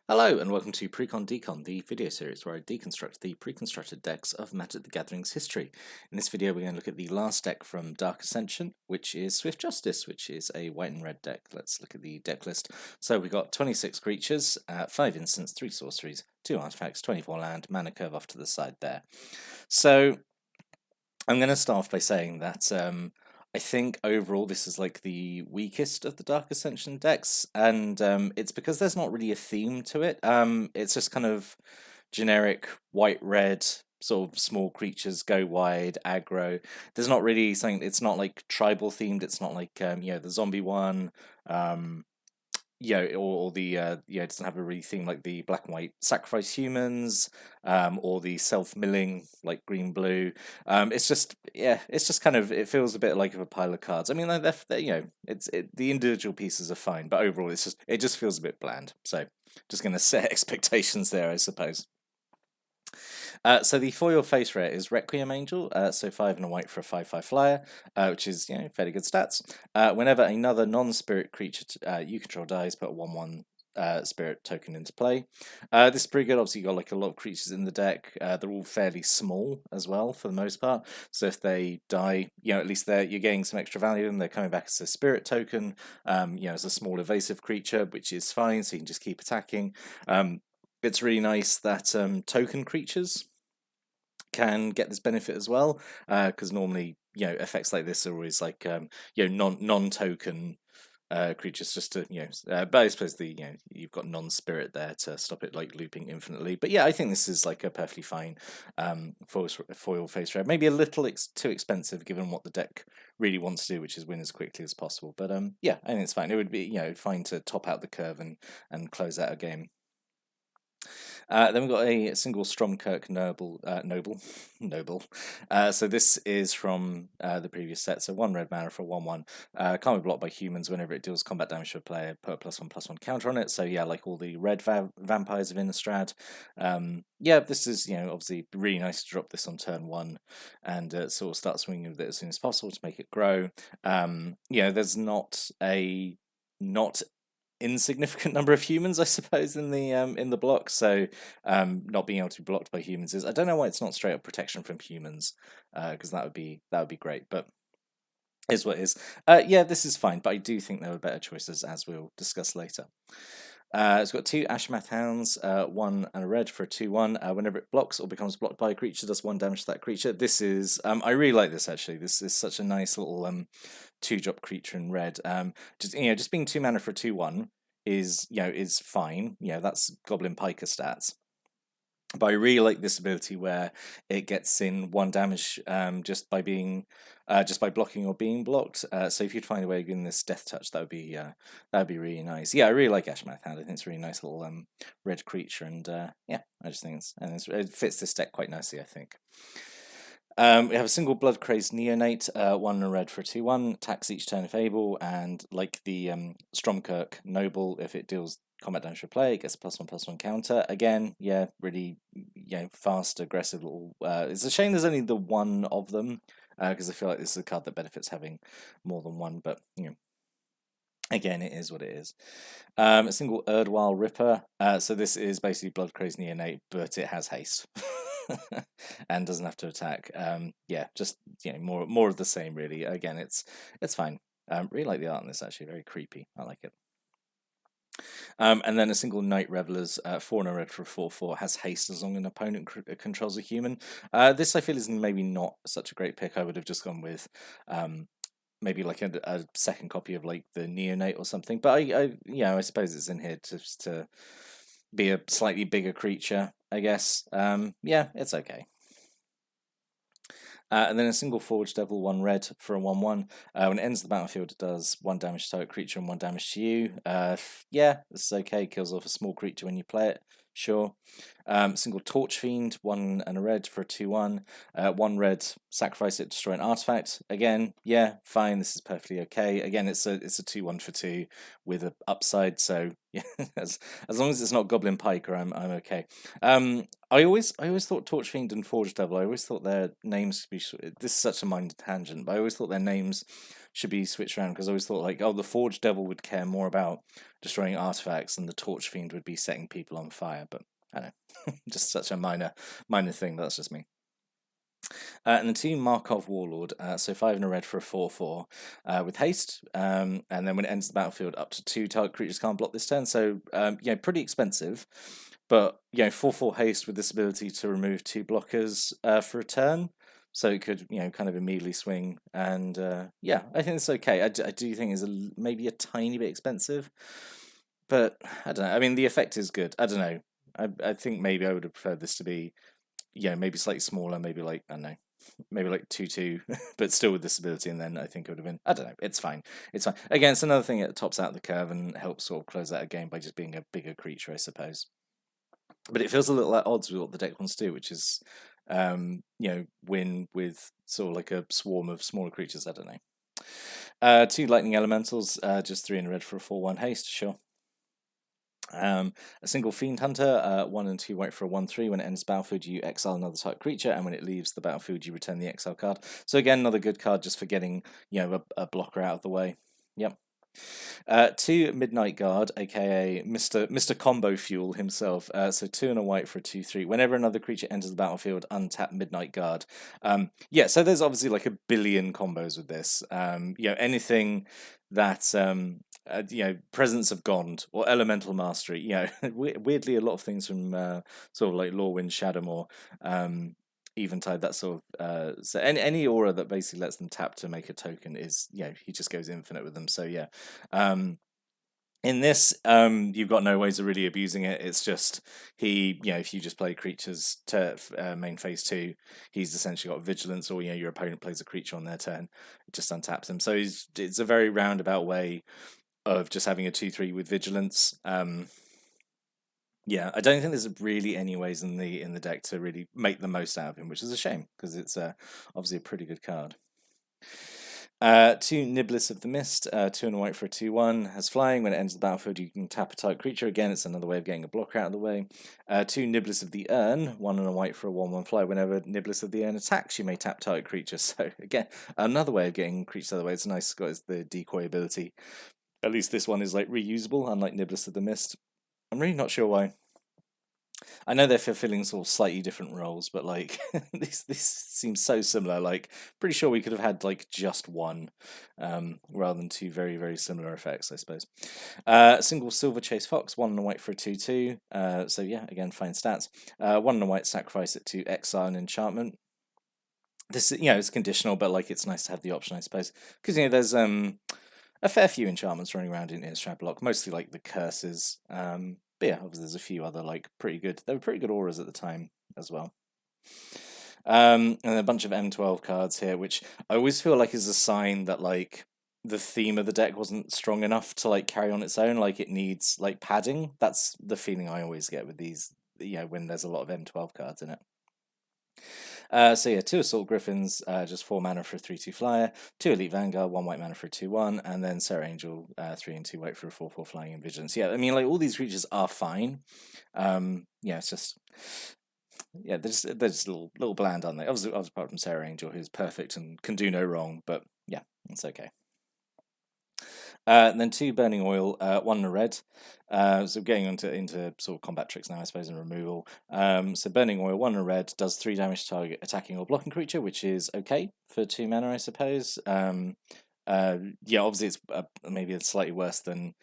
Hello and welcome to Precon Decon, the video series where I deconstruct the pre-constructed decks of Magic the Gathering's history. In this video we're going to look at the last deck from Dark Ascension, which is Swift Justice, which is a white and red deck. Let's look at the deck list. So we've got 26 creatures, 5 instants, 3 sorceries, 2 artifacts, 24 land, mana curve off to the side there. So I'm going to start off by saying that I think overall this is like the weakest of the Dark Ascension decks, and it's because there's not really a theme to it. It's just kind of generic white-red sort of small creatures go wide aggro. There's not really something. It's not like tribal themed. It's not like the zombie one. Or the it doesn't have a really theme like the black and white sacrifice humans, or the self-milling like green blue. It's just kind of, it feels a bit like a pile of cards. I mean, they're the individual pieces are fine, but overall it just feels a bit bland. So just going to set expectations there, I suppose. So the foil face rare is Requiem Angel, so 5 and a white for a 5/5 flyer, which is fairly good stats. Whenever another non-spirit creature you control dies, put a 1/1 spirit token into play. This is pretty good. Obviously, you've got like a lot of creatures in the deck. They're all fairly small as well for the most part. So if they die, at least you're getting some extra value, and they're coming back as a spirit token. As a small evasive creature, which is fine. So you can just keep attacking. It's really nice that token creatures can get this benefit as well, because normally effects like this are always like non-token creatures, just to but I suppose you've got non-spirit there to stop it like looping infinitely. But yeah, I think this is like a perfectly fine foil face red. Maybe a little too expensive given what the deck really wants to do, which is win as quickly as possible. But yeah, I think it's fine. It would be fine to top out the curve and close out a game. Then we've got a single Stromkirk Noble. So this is from the previous set. So 1 red mana for 1/1. Can't be blocked by humans. Whenever it deals combat damage to a player, put a +1/+1 counter on it. So yeah, like all the red vampires of Innistrad. This is obviously really nice to drop this on turn 1 and sort of start swinging with it as soon as possible to make it grow. There's not insignificant number of humans, I suppose, in the block. So not being able to be blocked by humans I don't know why it's not straight up protection from humans, because that would be great, but is what it is. This is fine, but I do think there were better choices, as we'll discuss later. It's got 2 Ashmath Hounds, 1 and a red for a 2/1. Whenever it blocks or becomes blocked by a creature, does 1 damage to that creature. This is I really like this actually. This is such a nice little 2-drop creature in red. Just being 2 mana for a 2/1 is fine. That's Goblin Piker stats. But I really like this ability where it gets in 1 damage just by blocking or being blocked. So if you'd find a way of getting this death touch, that would be really nice. Yeah, I really like Ashmath Hound. I think it's a really nice little red creature, and I just think it fits this deck quite nicely, I think. We have a single Blood Crazed Neonate, 1 and a red for a 2/1, attacks each turn if able, and like the Stromkirk Noble, if it deals combat damage for play, it gets a +1/+1 counter. Again, really fast, aggressive little. It's a shame there's only the one of them, because I feel like this is a card that benefits having more than one, but again, it is what it is. A single Erdwile Ripper. So this is basically Blood Crazed Neonate, but it has haste. And doesn't have to attack. Just more of the same, really. Again, it's fine. Really like the art on this, actually. Very creepy. I like it. And then a single Night Revelers, 4 and a red for a 4/4, has haste as long as an opponent controls a human. This I feel is maybe not such a great pick. I would have just gone with maybe like a second copy of like the Neonate or something. But I suppose it's in here to be a slightly bigger creature, I guess. It's okay. And then a single Forge Devil, 1 red for a 1/1. When it ends the battlefield, it does 1 damage to target creature and 1 damage to you. This is okay. Kills off a small creature when you play it. Sure. Single Torch Fiend, 1 and a red for a 2/1. 1 red, sacrifice it, destroy an artifact. Again, yeah, fine. This is perfectly okay. Again, it's a 2/1 for 2 with a upside. So yeah, as long as it's not Goblin Piker, I'm okay. I always thought Torch Fiend and Forge Devil, I always thought their names should be. This is such a minor tangent, but I always thought their names should be switched around, because I always thought like, oh, the Forge Devil would care more about destroying artifacts, and the Torch Fiend would be setting people on fire. But I don't know, just such a minor thing. That's just me. And the 2 Markov Warlord, so 5 and a red for a 4/4 with haste, and then when it enters the battlefield, up to 2 target creatures can't block this turn. So yeah, pretty expensive, but 4/4 haste with this ability to remove 2 blockers for a turn. So it could kind of immediately swing, and yeah, I think it's okay. I do think it's maybe a tiny bit expensive, but I don't know. I mean, the effect is good. I don't know. I think maybe I would have preferred this to be, maybe slightly smaller, maybe like, I don't know, maybe like 2/2, but still with this ability, and then I think it would have been, I don't know, it's fine. It's fine. Again, it's another thing that tops out the curve and helps sort of close out a game by just being a bigger creature, I suppose. But it feels a little at odds with what the deck wants to do, which is, win with sort of like a swarm of smaller creatures, I don't know. 2 Lightning Elementals, just 3 in red for a 4/1 haste, sure. A single Fiend Hunter, 1 and 2 white for a 1/3. When it ends battlefield, you exile another type creature, and when it leaves the battlefield, you return the exile card. So again, another good card just for getting a blocker out of the way. Yep. 2 Midnight Guard, aka Mr. Combo Fuel himself. So 2 and a white for a 2/3. Whenever another creature enters the battlefield, untap Midnight Guard. Yeah, so there's obviously like a billion combos with this. Anything that Presence of Gond or Elemental Mastery. Weirdly, a lot of things from sort of like Lorwyn, Shadowmoor, Eventide, that sort of so any aura that basically lets them tap to make a token is he just goes infinite with them. So yeah, in this you've got no ways of really abusing it. It's just if you just play creatures to main phase 2, he's essentially got vigilance, or your opponent plays a creature on their turn, it just untaps them. So it's a very roundabout way of just having a 2/3 with vigilance. Yeah, I don't think there's really any ways in the deck to really make the most out of him, which is a shame, because it's obviously a pretty good card. 2 Niblis of the Mist, 2 and a white for a 2/1, has flying. When it enters the battlefield, you can tap a type creature. Again, it's another way of getting a blocker out of the way. 2 Niblis of the Urn, 1 and a white for a 1/1 fly. Whenever Niblis of the Urn attacks, you may tap type creature. So again, another way of getting creatures out of the way. It's nice, got the decoy ability. At least this one is like reusable, unlike Niblis of the Mist. I'm really not sure why. I know they're fulfilling sort of slightly different roles, but like this seems so similar. Like, pretty sure we could have had like just one, rather than 2 very, very similar effects, I suppose. Single Silver Chase Fox, 1 and a white for a 2/2. So yeah, again, fine stats. 1 and a white, sacrifice it to exile an enchantment. This it's conditional, but like it's nice to have the option, I suppose, because there's a fair few enchantments running around in Innistrad block, mostly like the curses. But yeah, obviously there's a few other like pretty good. They were pretty good auras at the time as well. And a bunch of M12 cards here, which I always feel like is a sign that like the theme of the deck wasn't strong enough to like carry on its own. Like it needs like padding. That's the feeling I always get with these. When there's a lot of M12 cards in it. So yeah, 2 Assault Griffins, just 4 mana for a 3/2 flyer, 2 Elite Vanguard, 1 white mana for a 2/1, and then Serra Angel, 3 and 2 white for a 4/4 flying and vigilance. Yeah, I mean, like all these creatures are fine. It's just they're just little bland, aren't they? Obviously, apart from Serra Angel, who's perfect and can do no wrong, but yeah, it's okay. And then 2 Burning Oil, 1 and a red. So getting into sort of combat tricks now, I suppose, and removal. So Burning Oil, 1 and a red, does 3 damage to target attacking or blocking creature, which is okay for 2 mana, I suppose. Obviously it's maybe it's slightly worse than.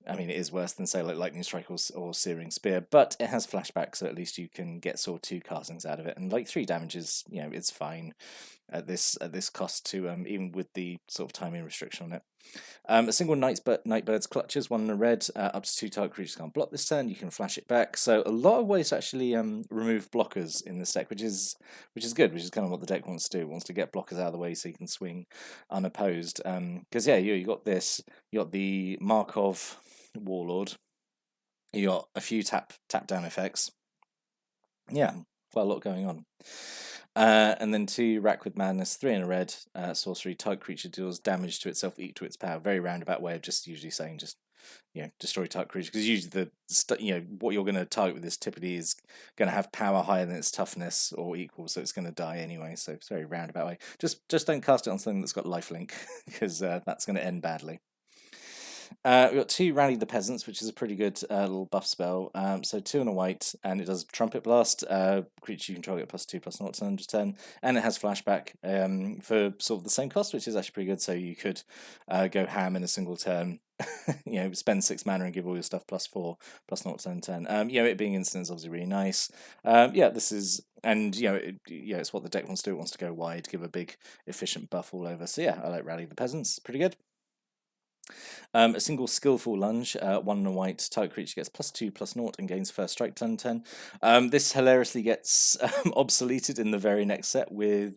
I mean, it is worse than, say, like Lightning Strike or Searing Spear, but it has flashback, so at least you can get sort of 2 castings out of it. And like 3 damage is, it's fine at this cost to even with the sort of timing restriction on it. A single Nightbird's Clutches, 1 and a red, up to 2 target creatures can't block this turn. You can flash it back. So a lot of ways to actually remove blockers in this deck, which is good, which is kind of what the deck wants to do. It wants to get blockers out of the way so you can swing unopposed. Because you got this, you got the Markov Warlord, you got a few tap down effects. Yeah, quite a lot going on. And then 2 Rack with Madness, 3 in a red, sorcery, target creature deals damage to itself equal to its power. Very roundabout way of just usually saying just, destroy target creature, because usually what you're going to target with this typically is going to have power higher than its toughness or equal, so it's going to die anyway. So it's a very roundabout way. Just don't cast it on something that's got lifelink, because that's going to end badly. We've got 2 Rally the Peasants, which is a pretty good little buff spell. So 2 and a white, and it does Trumpet Blast. Creature you control get +2/+0 to under 10, and it has Flashback for sort of the same cost, which is actually pretty good. So you could go ham in a single turn. Spend 6 mana and give all your stuff +4/+0 to under 10. It being instant is obviously really nice. This is, and it's what the deck wants to do. It wants to go wide, give a big efficient buff all over. So yeah, I like Rally the Peasants. Pretty good. A single skillful lunge, 1 and a white, target creature gets +2/+0 and gains first strike turn 10. This hilariously gets obsoleted in the very next set with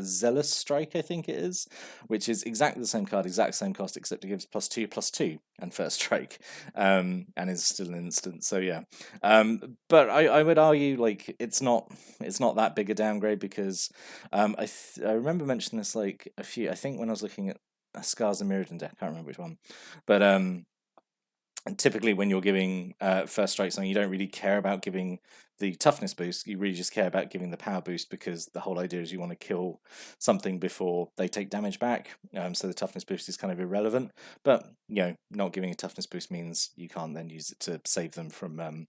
Zealous Strike, I think it is, which is exactly the same card, exact same cost, except it gives +2/+2 and first strike, and is still an instant. So yeah, but I would argue like it's not that big a downgrade, because I remember mentioning this like a few. I think when I was looking at Scars and Mirrodin deck, I can't remember which one, but typically when you're giving first strike something, you don't really care about giving the toughness boost. You really just care about giving the power boost, because the whole idea is you want to kill something before they take damage back. So the toughness boost is kind of irrelevant. But not giving a toughness boost means you can't then use it to save them from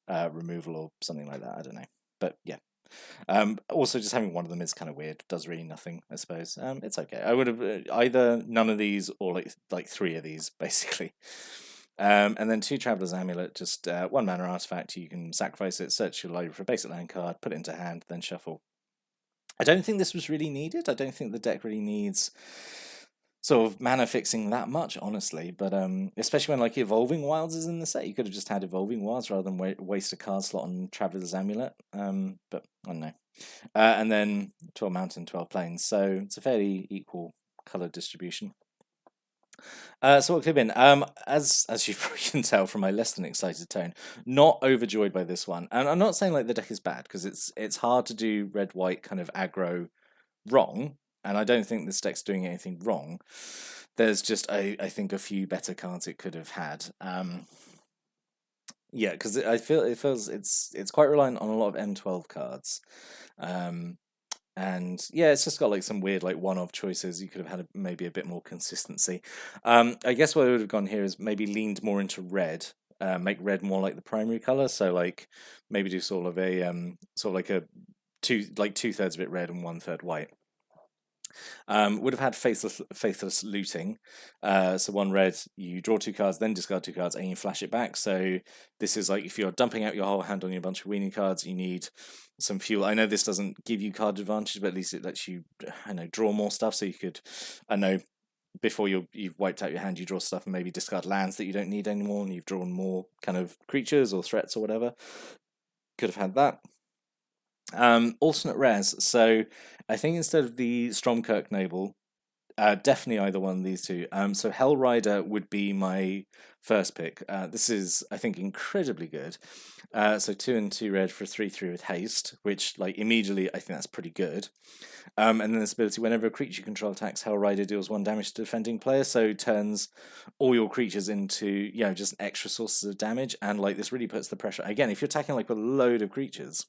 removal or something like that. I don't know, but yeah. Also, just having one of them is kind of weird. Does really nothing, I suppose. It's okay. I would have either none of these or like 3 of these, basically. And then 2 Traveler's Amulet, just 1 mana artifact. You can sacrifice it, search your library for a basic land card, put it into hand, then shuffle. I don't think this was really needed. I don't think the deck really needs sort of mana fixing that much, honestly. But especially when like Evolving Wilds is in the set, you could have just had Evolving Wilds rather than waste a card slot on Traveler's Amulet. But I don't know. And then 12 Mountain, 12 Plains. So it's a fairly equal color distribution. So what could have been? As you probably can tell from my less than excited tone, not overjoyed by this one. And I'm not saying like the deck is bad, because it's hard to do red white kind of aggro wrong, and I don't think this deck's doing anything wrong. There's just I think a few better cards it could have had. Because I feel it's quite reliant on a lot of M12 cards. And yeah, it's just got like some weird like one-off choices. You could have had maybe a bit more consistency. I guess what I would have gone here is maybe leaned more into red. Make red more like the primary color. So like maybe do sort of like a 2/3 of it red and 1/3 white. Would have had faithless looting. So 1 red, you draw 2 cards, then discard 2 cards, and you flash it back. So this is like if you're dumping out your whole hand on your bunch of weenie cards, you need some fuel. I know this doesn't give you card advantage, but at least it lets you, draw more stuff. So you could, before you've wiped out your hand, you draw stuff and maybe discard lands that you don't need anymore, and you've drawn more kind of creatures or threats or whatever. Could have had that. Alternate rares. So I think instead of the Stromkirk Noble, definitely either one of these 2. So Hellrider would be my first pick. This is, I think, incredibly good. So 2 and 2 red for 3/3 with haste, which like immediately I think that's pretty good. And then this ability: whenever a creature you control attacks, Hellrider deals 1 damage to defending player. So turns all your creatures into just extra sources of damage, and like this really puts the pressure. Again, if you're attacking like with a load of creatures,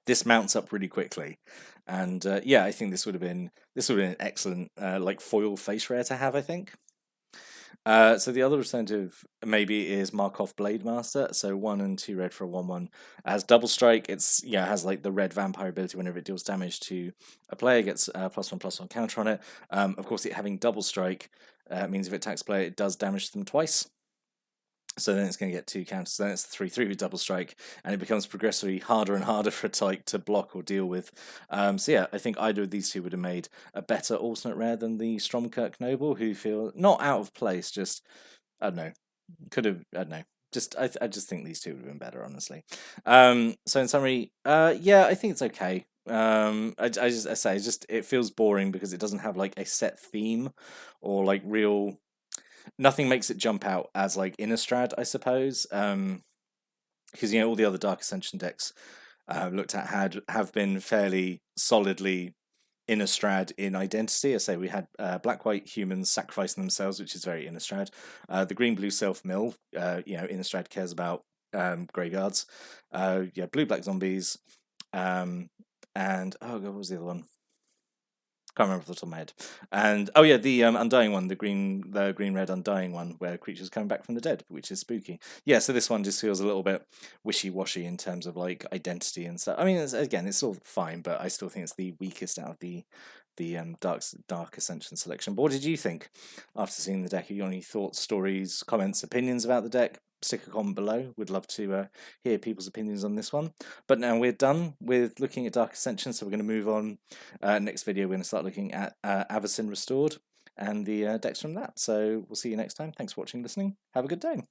this mounts up really quickly. And I think this would have been an excellent like foil face rare to have, I think. So the other alternative maybe is Markov Blade Master. So 1 and 2 red for a 1/1 as double strike. It's has like the red vampire ability. Whenever it deals damage to a player, gets +1/+1 counter on it. Of course, it having double strike means if it attacks player, it does damage to them twice. So then it's going to get 2 counters. So then it's 3/3 with double strike, and it becomes progressively harder and harder for a type to block or deal with. I think either of these 2 would have made a better alternate rare than the Stromkirk Noble, who feel not out of place. Just I don't know, could have I don't know. Just I just think these 2 would have been better, honestly. So in summary, I think it's okay. It feels boring because it doesn't have like a set theme or like real. Nothing makes it jump out as like Innistrad, I suppose. because all the other Dark Ascension decks looked at have been fairly solidly Innistrad in identity. I say we had black-white humans sacrificing themselves, which is very Innistrad. The green-blue self-mill, Innistrad cares about graveyards. Blue-black zombies, and oh god, what was the other one? Can't remember off the top of my head. And oh yeah, the Undying one, the green red Undying one, where creatures come back from the dead, which is spooky. Yeah, so this one just feels a little bit wishy washy in terms of like identity and stuff. I mean, it's all fine, but I still think it's the weakest out of the Dark Ascension selection. But what did you think after seeing the deck? Have you got any thoughts, stories, comments, opinions about the deck? Stick a comment below. We'd love to hear people's opinions on this one. But now we're done with looking at Dark Ascension, so we're going to move on. Next video, we're going to start looking at Avacyn Restored and the decks from that. So we'll see you next time. Thanks for watching, listening. Have a good day.